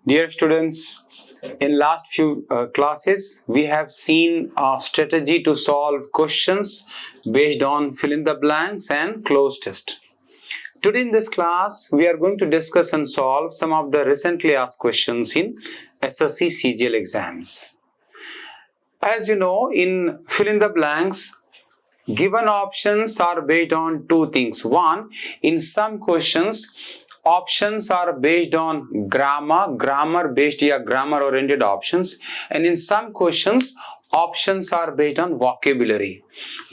Dear students, in last few classes, we have seen a strategy to solve questions based on fill in the blanks and cloze test. Today in this class, we are going to discuss and solve some of the recently asked questions in SSC CGL exams. As you know, in fill in the blanks, given options are based on two things. One, in some questions, options are based on grammar based या grammar oriented options, and in some questions options are based on vocabulary.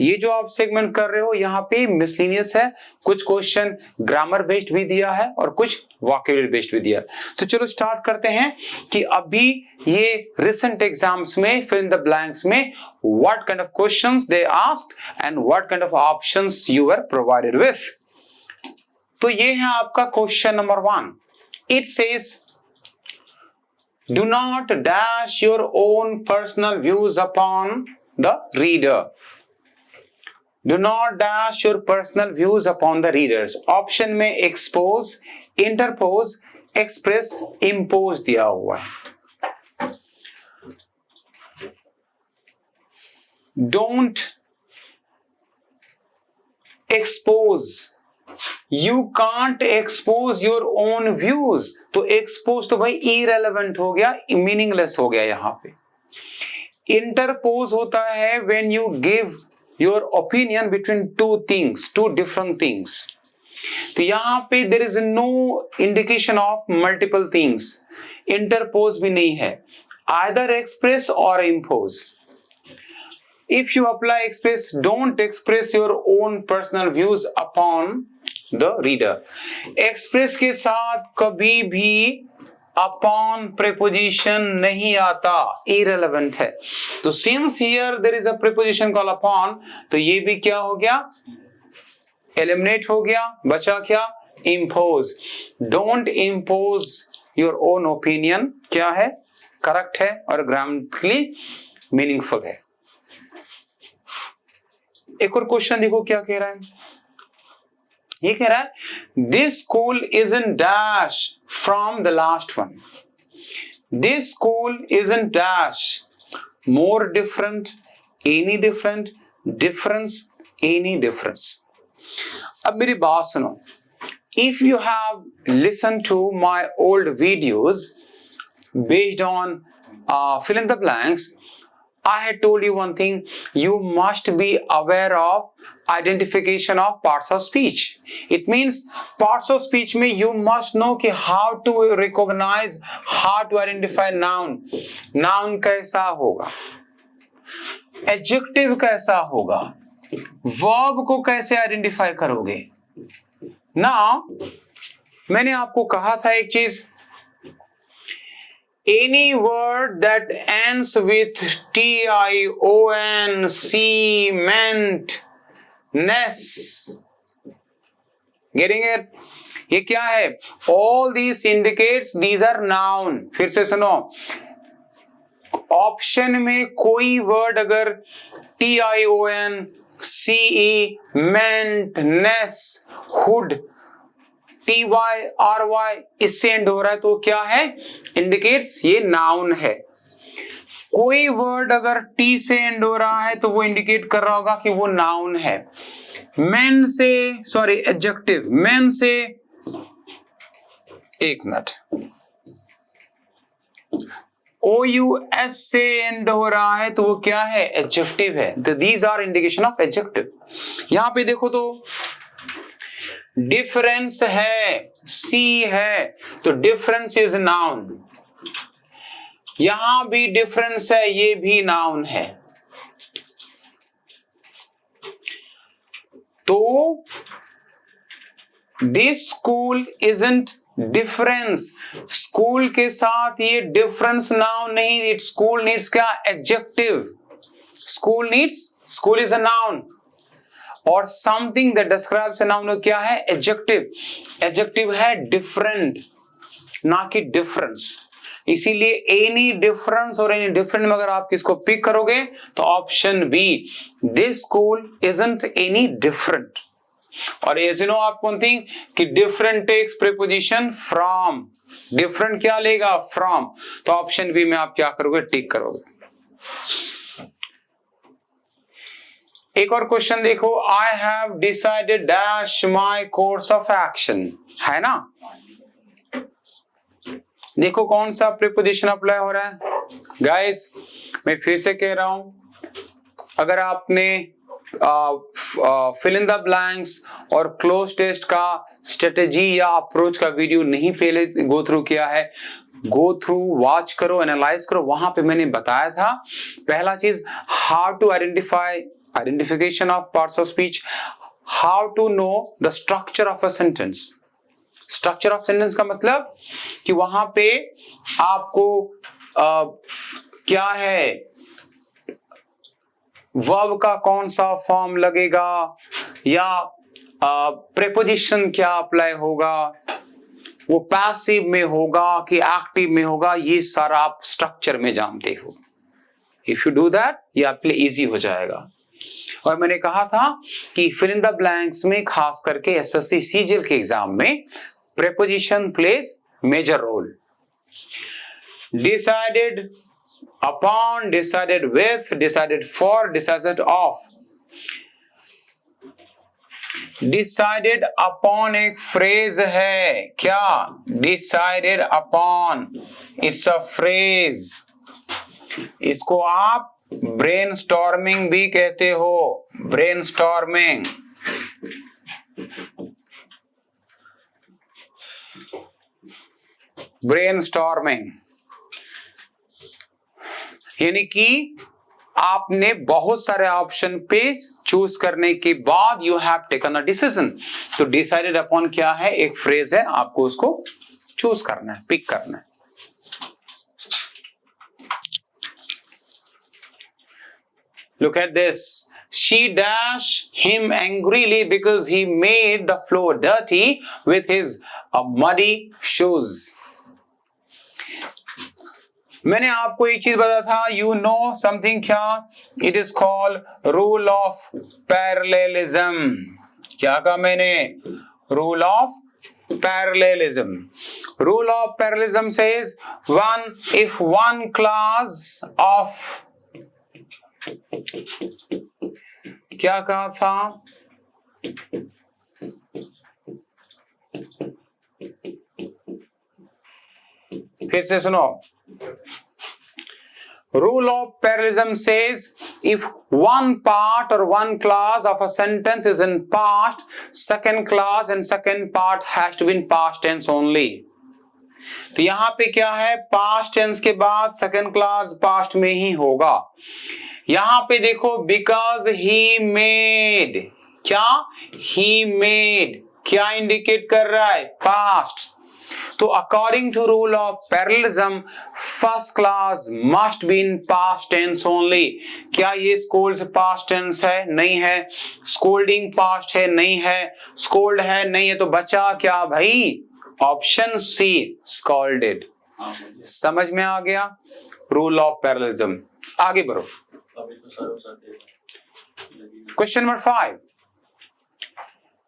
ये जो आप segment कर रहे हो यहाँ पे miscellaneous है, कुछ क्वेश्चन ग्रामर बेस्ड भी दिया है और कुछ वोकेबुलरी बेस्ड भी दिया है. तो चलो स्टार्ट करते हैं कि अभी ये रिसेंट एग्जाम्स में फिल इन द ब्लैंक्स में what kind of questions they asked and what kind of options you were provided with. तो ये है आपका question number 1. It says do not dash your own personal views upon the reader. Do not dash your personal views upon the readers. Option में expose, interpose, express, impose दिया हुआ है. Don't expose. You can't expose your own views. तो expose तो भाई irrelevant हो गया, meaningless हो गया यहाँ पे. Interpose होता है when you give your opinion between two things, two different things. तो यहाँ पे there is no indication of multiple things. Interpose भी नहीं है. Either express or impose. If you apply express, don't express your own personal views upon the reader. Express के साथ कभी भी upon preposition नहीं आता, irrelevant है. तो since here there is a preposition called upon, तो ये भी क्या हो गया, eliminate हो गया, बचा क्या, impose. Don't impose your own opinion. क्या है, correct है और grammatically meaningful है. एक और क्वेश्चन देखो क्या कह रहा है. ये कह रहा है this school isn't dash from the last one. This school isn't dash more different, any different, difference, any difference. अब मेरी बात सुनो. If you have listened to my old videos based on fill in the blanks, I had told you one thing. You must be aware of identification of parts of speech. It means parts of speech में you must know कि how to recognize, how to identify noun. Noun कैसा होगा, adjective कैसा होगा, verb को कैसे identify करोगे. Now मैंने आपको कहा था एक चीज, any word that ends with tion, cement, ness. Getting it? ये क्या है? All these indicates these are noun. फिर से सुनो, ऑप्शन में कोई वर्ड अगर tion, ce, meant, ness, hood, ty, इससे एंड हो रहा है तो क्या है, इंडिकेट्स ये नाउन है. कोई वर्ड अगर टी से एंड हो रहा है तो वो इंडिकेट कर रहा होगा कि वो नाउन है. मैन से, सॉरी एडजेक्टिव, मैन से, एक मिनट, OUS से एंड हो रहा है तो वो क्या है, एडजेक्टिव है. तो these are indication of adjective. यहां पे देखो तो डिफरेंस है, सी है, तो डिफरेंस इज नाउन. यहां भी डिफरेंस है, ये भी नाउन है. तो this school isn't difference. School के साथ ये डिफरेंस नाउन नहीं. इट स्कूल नीड्स क्या, adjective. School needs, school is a noun और something that describes a noun क्या है, एडजेक्टिव. एडजेक्टिव है डिफरेंट, ना कि डिफरेंस. इसीलिए एनी डिफरेंस और एनी डिफरेंट में अगर आप किसको पिक करोगे तो option B, this school isn't any different. और एज यू नो आप वन थिंग कि different takes preposition from, different क्या लेगा, फ्रॉम, तो ऑप्शन बी में आप क्या करोगे, टिक करोगे। एक और क्वेश्चन देखो, I have decided dash my course of action, है ना। देखो कौन सा प्रीपोजिशन अप्लाई हो रहा है गाइस, मैं फिर से कह रहा हूं, अगर आपने फिल इन द ब्लैंक्स और क्लोज टेस्ट का स्ट्रेटेजी या अप्रोच का वीडियो नहीं पहले गो थ्रू किया है, गो थ्रू वॉच करो, एनालाइज करो। वहां पे मैंने बताया था पहला चीज how to identification of parts of speech, how to know the structure of a sentence. Structure of sentence का मतलब कि वहां पे आपको क्या है, वर्ब का कौन सा फॉर्म लगेगा या प्रेपोजिशन क्या अप्लाई होगा, वो पैसिव में होगा कि एक्टिव में होगा, ये सारा आप स्ट्रक्चर में जानते हो। इफ यू डू दैट ये आपके लिए इजी हो जाएगा। और मैंने कहा था कि फिल इन द ब्लैंक्स में खास करके एसएससी सीजीएल के एग्जाम में preposition plays major role. Decided upon, decided with, decided for, decided of. Decided upon एक फ्रेज है, क्या, decided upon, it's a phrase. इसको आप ब्रेनस्टॉर्मिंग भी कहते हो, ब्रेनस्टॉर्मिंग। ब्रेनस्टॉर्मिंग यानी कि आपने बहुत सारे ऑप्शन पे चूज करने के बाद you have taken a decision. तो डिसाइडेड अपॉन क्या है, एक फ्रेज है, आपको उसको चूज करना है, पिक करना है। Look at this. She dashed him angrily because he made the floor dirty with his muddy shoes. मैंने आपको एक चीज बताया था, you know something क्या, it is called rule of parallelism। क्या कहा मैंने, rule of parallelism। Rule of parallelism says if one class of, क्या कहा था, फिर से सुनो। Rule of parallelism says if one part or one class of a sentence is in past, second class and second part has to be in past tense only। तो यहां पे क्या है, पास्ट टेंस के बाद सेकंड क्लास पास्ट में ही होगा। यहां पे देखो बिकॉज ही मेड, क्या, ही मेड क्या इंडिकेट कर रहा है, पास्ट। तो according to rule of parallelism first class must be in past tense only. क्या ये स्कोल्ड पास्ट टेंस है, नहीं है। स्कोल्डिंग पास्ट है, नहीं है। स्कोल्ड है, नहीं है। तो बचा क्या भाई, ऑप्शन सी, स्कॉल्डेड। समझ में आ गया रूल ऑफ पैरेललिज्म। आगे बढ़ो। Question number 5।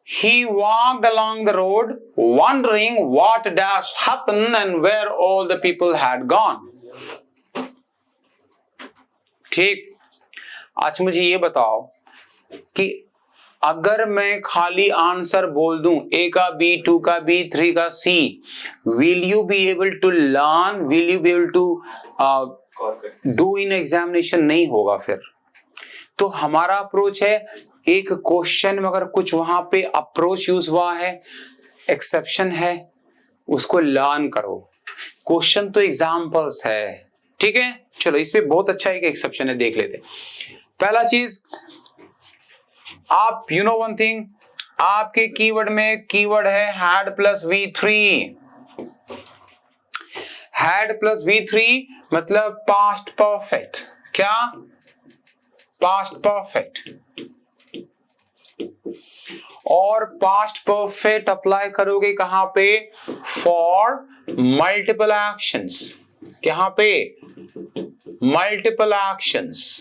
He walked along the road wondering what dash happened and where all the people had gone। ठीक, आज मुझे ये बताओ कि अगर मैं खाली आंसर बोल दूं, ए का बी, 2 का बी, 3 का सी, will you be able to learn, will you be able to do in examination? नहीं होगा। फिर तो हमारा अप्रोच है, एक क्वेश्चन में अगर कुछ वहां पे अप्रोच यूज हुआ है, एक्सेप्शन है, उसको लर्न करो। क्वेश्चन तो एग्जाम्पल्स है, ठीक है। चलो इस पे बहुत अच्छा एक एक्सेप्शन है, देख लेते। पहला चीज, आप यू नो वन थिंग, आपके कीवर्ड में कीवर्ड है had plus V3। Had plus V3 मतलब पास्ट परफेक्ट। क्या, पास्ट परफेक्ट। और पास्ट परफेक्ट अप्लाई करोगे कहां पे, फॉर मल्टीपल एक्शंस। कहां पे, multiple actions.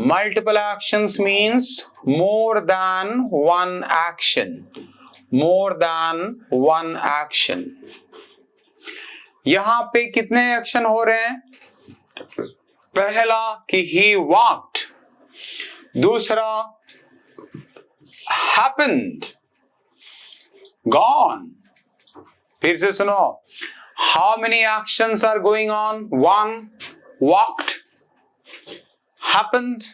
Multiple actions means more than one action, more than one action. यहां पे कितने एक्शन हो रहे हैं? पहला कि he walked, दूसरा happened, gone. फिर से सुनो, how many actions are going on? One, walked, happened,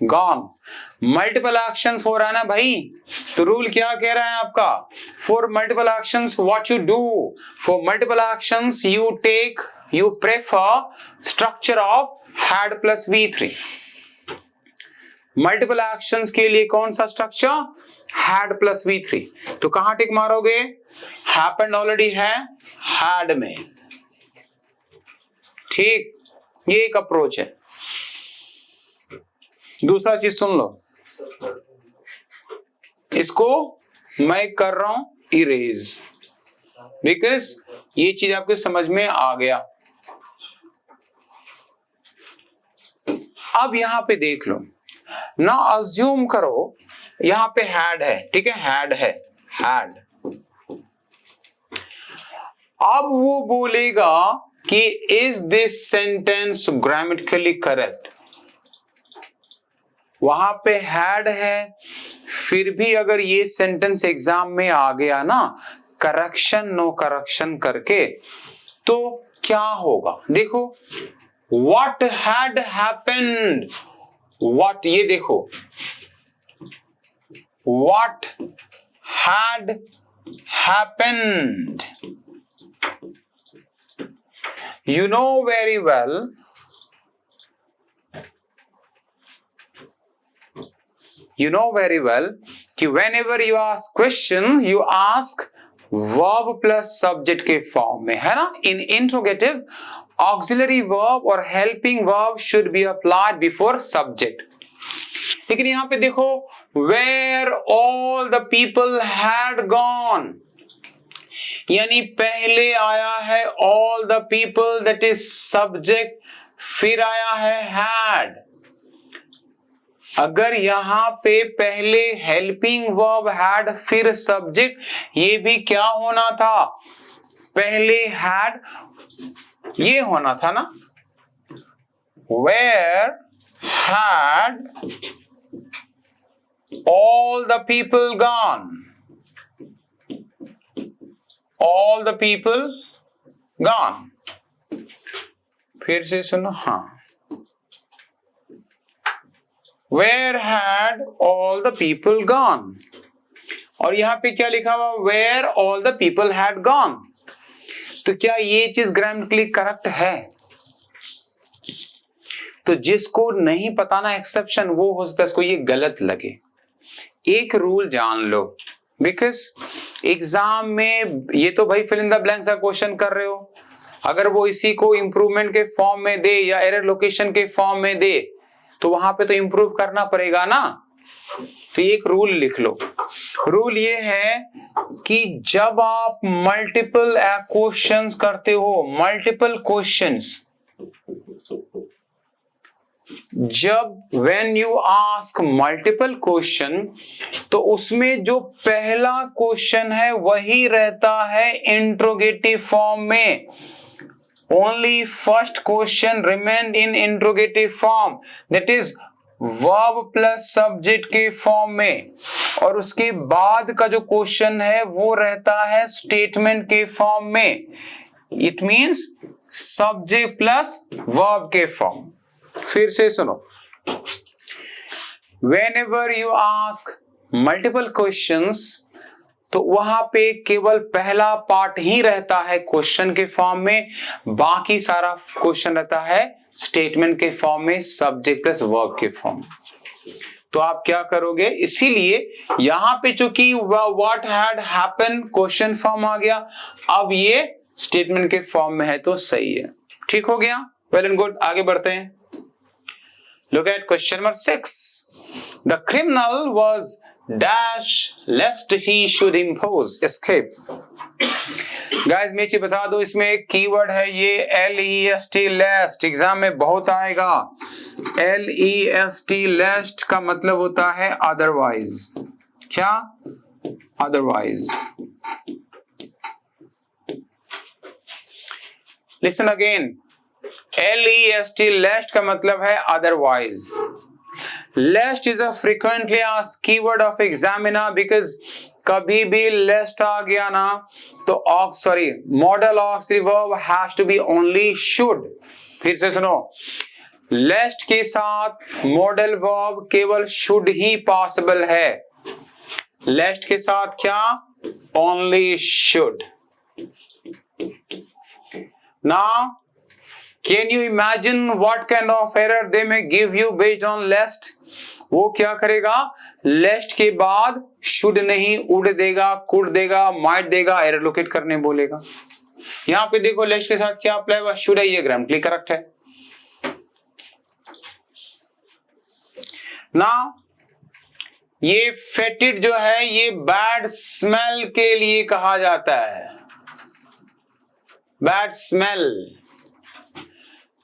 gone. Multiple actions हो रहा है ना भाई, तो रूल क्या कह रहा है आपका? For multiple actions what you do? For multiple actions you prefer structure of had plus V3. Multiple actions के लिए कौन सा स्ट्रक्चर? had plus V3. तो कहां टिक मारोगे? happened ऑलरेडी है had में, ठीक, ये एक अप्रोच है। दूसरा चीज सुन लो, इसको मैं कर रहा हूं इरेज, बिकॉज ये चीज आपके समझ में आ गया। अब यहां पे देख लो ना, अज्यूम करो यहां पे हैड है, ठीक है, हैड है, हैड। अब वो बोलेगा कि is this sentence grammatically correct? वहां पे हैड है, फिर भी अगर ये सेंटेंस एग्जाम में आ गया ना करेक्शन नो करेक्शन करके, तो क्या होगा? देखो, what had happened, what, ये देखो, what had happened, you know very well कि whenever you ask question, you ask verb plus subject के फॉर्म में, है ना? In interrogative, auxiliary verb और helping verb should be applied before subject. लेकिन यहां पे देखो, where all the people had gone, यानी पहले आया है all the people, that is subject, फिर आया है had। अगर यहां पे पहले हेल्पिंग वर्ब हैड फिर सब्जेक्ट, ये भी क्या होना था? पहले हैड, ये होना था ना, where had all the people gone, all the people gone। फिर से सुनो, हाँ, where had all the people gone, और यहां पे क्या लिखा हुआ? where all the people had gone। तो क्या ये चीज ग्रामेटिकली करेक्ट है? तो जिसको नहीं पता ना एक्सेप्शन, वो हो सकता है इसको ये गलत लगे। एक रूल जान लो, बिकॉज एग्जाम में ये तो भाई फिल इन द ब्लैंक्स का क्वेश्चन कर रहे हो, अगर वो इसी को इंप्रूवमेंट के फॉर्म में दे या एरर लोकेशन के फॉर्म में दे, तो वहां पे तो इंप्रूव करना पड़ेगा ना। तो एक रूल लिख लो, रूल ये है कि जब आप मल्टीपल क्वेश्चंस करते हो, मल्टीपल क्वेश्चंस, जब when you ask multiple question, तो उसमें जो पहला क्वेश्चन है वही रहता है इंट्रोगेटिव फॉर्म में। Only first question remained in interrogative form, that is verb plus subject के फॉर्म में, और उसके बाद का जो क्वेश्चन है वो रहता है स्टेटमेंट के फॉर्म में। It means subject plus verb के फॉर्म। फिर से सुनो, whenever you ask multiple questions, तो वहां पे केवल पहला पार्ट ही रहता है क्वेश्चन के फॉर्म में, बाकी सारा क्वेश्चन रहता है स्टेटमेंट के फॉर्म में, सब्जेक्ट प्लस वर्ब के फॉर्म। तो आप क्या करोगे? इसीलिए यहां पे चूंकि what had happen question form आ गया, अब ये स्टेटमेंट के फॉर्म में है, तो सही है। ठीक हो गया? वेल एंड गुड, आगे बढ़ते हैं। Look at question number 6. The criminal was dash lest he should impose escape. Guys मैं चीज बता दूं, इसमें एक कीवर्ड है ये lest, lest एग्जाम में बहुत आएगा। lest lest का मतलब होता है अदरवाइज। क्या? Otherwise. Listen again, lest lest का मतलब है otherwise. Lest is a frequently asked keyword of examiner because कभी भी lest आ गया ना तो modal auxiliary verb has to be only should। फिर से सुनो, lest के साथ modal verb केवल should ही possible है। lest के साथ क्या? Only should। Now can you imagine what kind of error they may give you based on lest? वो क्या करेगा? lest के बाद should नहीं, would देगा, could देगा, might देगा, error locate करने बोलेगा। यहाँ पे देखो lest के साथ क्या अप्लाई हुआ? should है, ये ग्रामेटिकली करेक्ट है। ना ये फेटिड जो है ये बैड स्मेल के लिए कहा जाता है। Bad smell.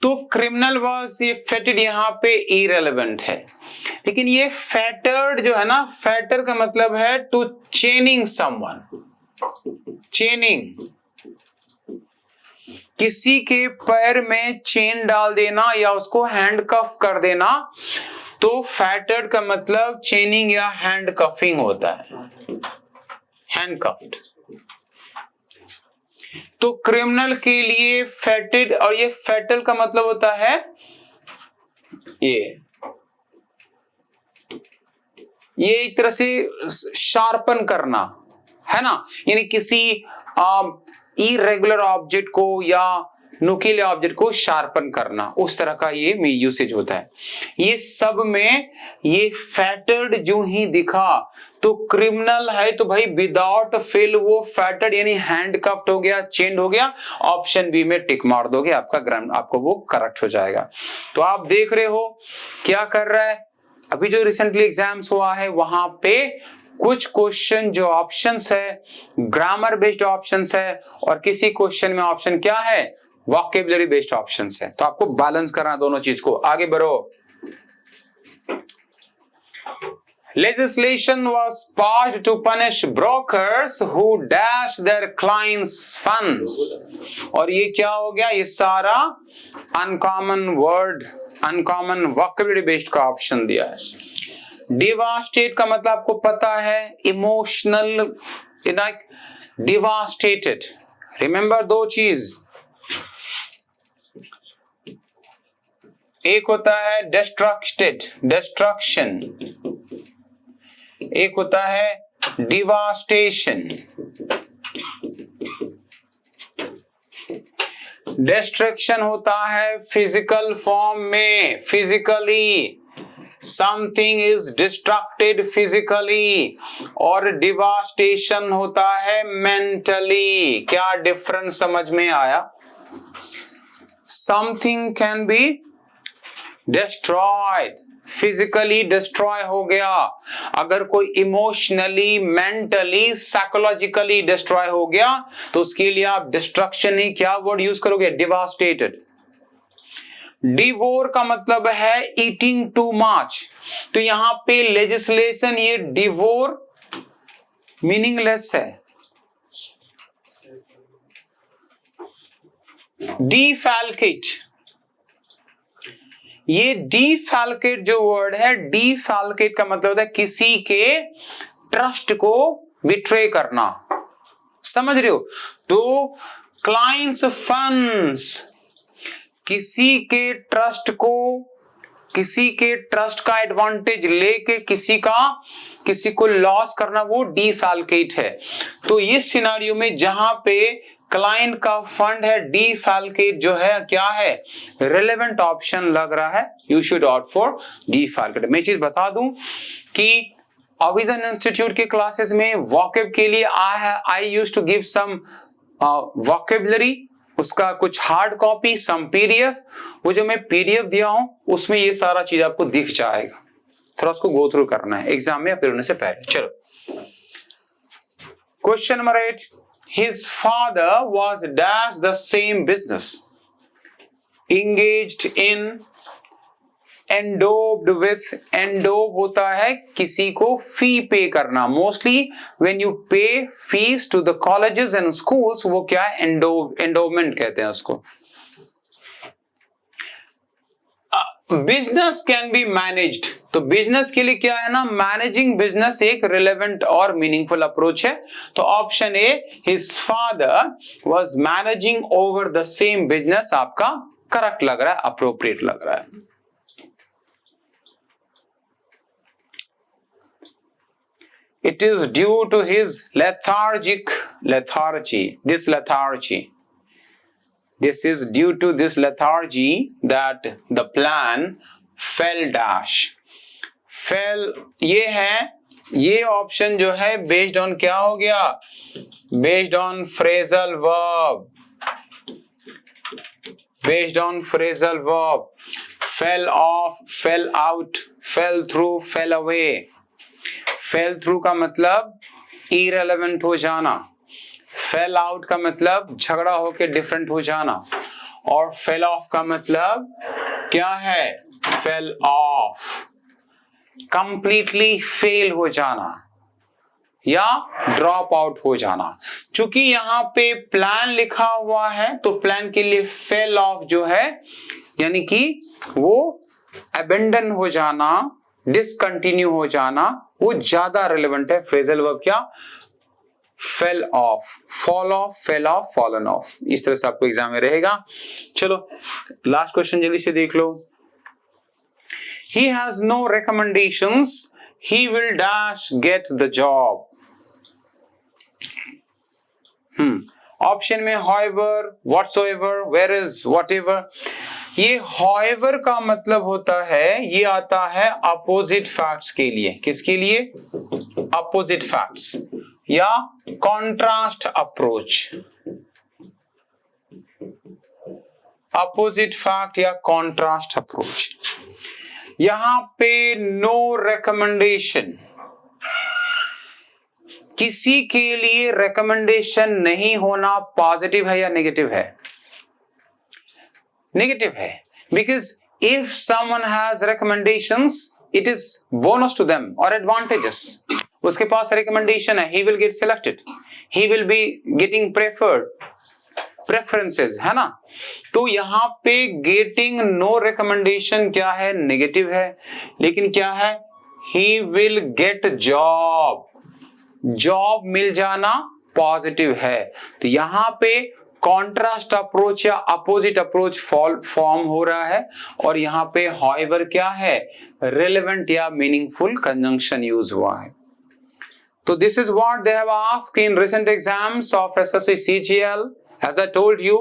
तो क्रिमिनल वर्स ये फेटेड यहाँ पे इरेलेवेंट है, लेकिन ये फैटर्ड जो है ना, फैटर का मतलब है टू चेनिंग समवन। चेनिंग, किसी के पैर में चेन डाल देना या उसको हैंडकफ कर देना, तो फैटर्ड का मतलब चेनिंग या हैंडकफिंग होता है। हैंडकफ्ड। तो क्रिमिनल के लिए फेटेड, और ये फेटल का मतलब होता है ये एक तरह से शार्पन करना है ना, यानी किसी इरेगुलर ऑब्जेक्ट को या नुकीले ऑब्जेक्ट को शार्पन करना, उस तरह का ये यूसेज होता है। ये सब में ये फैटर्ड जो ही दिखा तो क्रिमिनल है, तो भाई विदाउट फेल वो फैटर्ड यानी हैंडकफ्ड हो गया, चेंड हो गया। ऑप्शन बी में टिक मार दोगे, आपको वो करेक्ट हो जाएगा। तो आप देख रहे हो क्या कर रहा है। अभी जो रिसेंटली एग्जाम्स हुआ है वहां पे कुछ क्वेश्चन जो ऑप्शंस है ग्रामर बेस्ड ऑप्शंस है, और किसी क्वेश्चन में ऑप्शन क्या है? वोकैबुलरी बेस्ड ऑप्शंस है। तो आपको बैलेंस करना दोनों चीज को। आगे बढ़ो। Legislation was passed to punish brokers who dash their clients' funds। और ये क्या हो गया? ये सारा uncommon word, uncommon vocabulary based का ऑप्शन दिया है। डिवास्टेट का मतलब आपको पता है, इमोशनल, डिवास्टेटेड। रिमेंबर दो चीज, एक होता है डिस्ट्रक्टेड, डिस्ट्रक्शन, एक होता है डिवास्टेशन। डिस्ट्रक्शन होता है फिजिकल फॉर्म में, physically something is distracted physically, और डिवास्टेशन होता है मेंटली। क्या डिफरेंस समझ में आया? Something can be destroyed, physically destroy हो गया। अगर कोई इमोशनली, मेंटली, साइकोलॉजिकली डिस्ट्रॉय हो गया तो उसके लिए आप डिस्ट्रक्शन ही क्या वर्ड यूज करोगे? डिवास्टेटेड। डिवोर का मतलब है ईटिंग टू मच। तो यहां पे लेजिस्लेशन ये डिवोर मीनिंगलेस है। डिफैल्केट, ये डिफैल्केट जो वर्ड है, डिफैल्केट का मतलब होता है किसी के ट्रस्ट को बिट्रे करना। समझ रहे हो? तो क्लाइंट्स फंड्स, किसी के ट्रस्ट को, किसी के ट्रस्ट का एडवांटेज लेके किसी को लॉस करना, वो डिफैल्केट है। तो इस सिनारियो में जहां पे क्लाइंट का फंड है, डिफैल्केट जो है क्या है? रिलेवेंट ऑप्शन लग रहा है। You should opt for defalcate. मैं चीज बता दूं कि ऑविजन इंस्टीट्यूट के क्लासेस में वोकैब के लिए I used to give some vocabulary, उसका कुछ हार्ड कॉपी, सम पीडीएफ। वो जो मैं पीडीएफ दिया हूं उसमें ये सारा चीज आपको दिख जाएगा। थोड़ा उसको गो थ्रू करना है एग्जाम में अपेयर होने से पहले। चलो question number 8, his father was dash the same business, engaged in, endowed with, endow होता है किसी को फी पे करना, mostly when you pay fees to the colleges and schools वो क्या है, एंडोमेंट कहते हैं उसको। बिजनेस कैन बी मैनेज्ड, तो बिजनेस के लिए क्या है ना, मैनेजिंग बिजनेस एक रिलेवेंट और मीनिंगफुल अप्रोच है। तो option A, his father was managing over the same business आपका करेक्ट लग रहा है, अप्रोप्रिएट लग रहा है। It is due to his lethargy. This is due to this lethargy that the plan fell dash. Fell ये है, ये ऑप्शन जो है बेस्ड ऑन क्या हो गया, based on phrasal verb, based on phrasal verb, fell off, fell out, fell through, fell away. fell through का मतलब irrelevant हो जाना, fell out का मतलब झगड़ा होके डिफरेंट हो जाना, और fell off का मतलब क्या है, fell off completely fail हो जाना या ड्रॉप आउट हो जाना। चूंकि यहाँ पे प्लान लिखा हुआ है तो प्लान के लिए फेल ऑफ जो है यानी कि वो अबेंडन हो जाना, डिसकंटिन्यू हो जाना, वो ज्यादा रिलेवेंट है। फ्रेजल वर्ब क्या, fell off, fall of, fell off, fallen of, इस तरह से आपको एग्जाम में रहेगा। चलो लास्ट क्वेश्चन जल्दी से देख लो। He has no recommendations, he will dash get the job. Option में however, whatsoever, whereas, whatever, ये however का मतलब होता है, ये आता है अपोजिट फैक्ट्स के लिए। किसके लिए, अपोजिट फैक्ट्स या कॉन्ट्रास्ट अप्रोच, अपोजिट फैक्ट या कॉन्ट्रास्ट अप्रोच। यहां पे नो रिकमेंडेशन, किसी के लिए रिकमेंडेशन नहीं होना पॉजिटिव है या नेगेटिव है, नेगेटिव है, because if someone has recommendations it is bonus to them और एडवांटेजेस। उसके पास रिकमेंडेशन है, he will get selected, he will be getting preferred, preferences है ना। तो यहां पे गेटिंग नो रिकमेंडेशन क्या है, नेगेटिव है, लेकिन क्या है, he will get job, job मिल जाना पॉजिटिव है। तो यहां पे कॉन्ट्रास्ट अप्रोच या अपोजिट अप्रोच फॉर्म हो रहा है, और यहां पे हाउएवर क्या है, रिलेवेंट या मीनिंगफुल कंजंक्शन यूज हुआ है। तो this is what they have asked in recent exams of SSC CGL. As I told you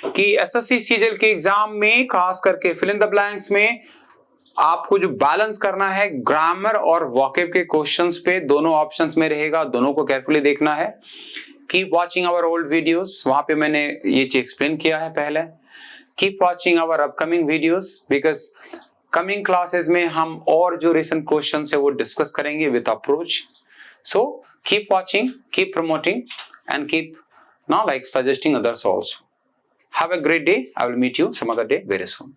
कि एसएससी सीजीएल के एग्जाम में खास करके फिल इन द ब्लैंक्स में आपको जो बैलेंस करना है ग्रामर और वोकैब के क्वेश्चंस पे, दोनों ऑप्शंस में रहेगा, दोनों को केयरफुली देखना है। Keep watching our old videos, वहां पे मैंने ये चीज एक्सप्लेन किया है पहले। Keep watching our upcoming videos, because coming classes में हम और जो रिसेंट क्वेश्चंस है वो डिस्कस करेंगे with approach. So keep watching, keep promoting and keep now like suggesting others also. Have a great day. I will meet you some other day very soon.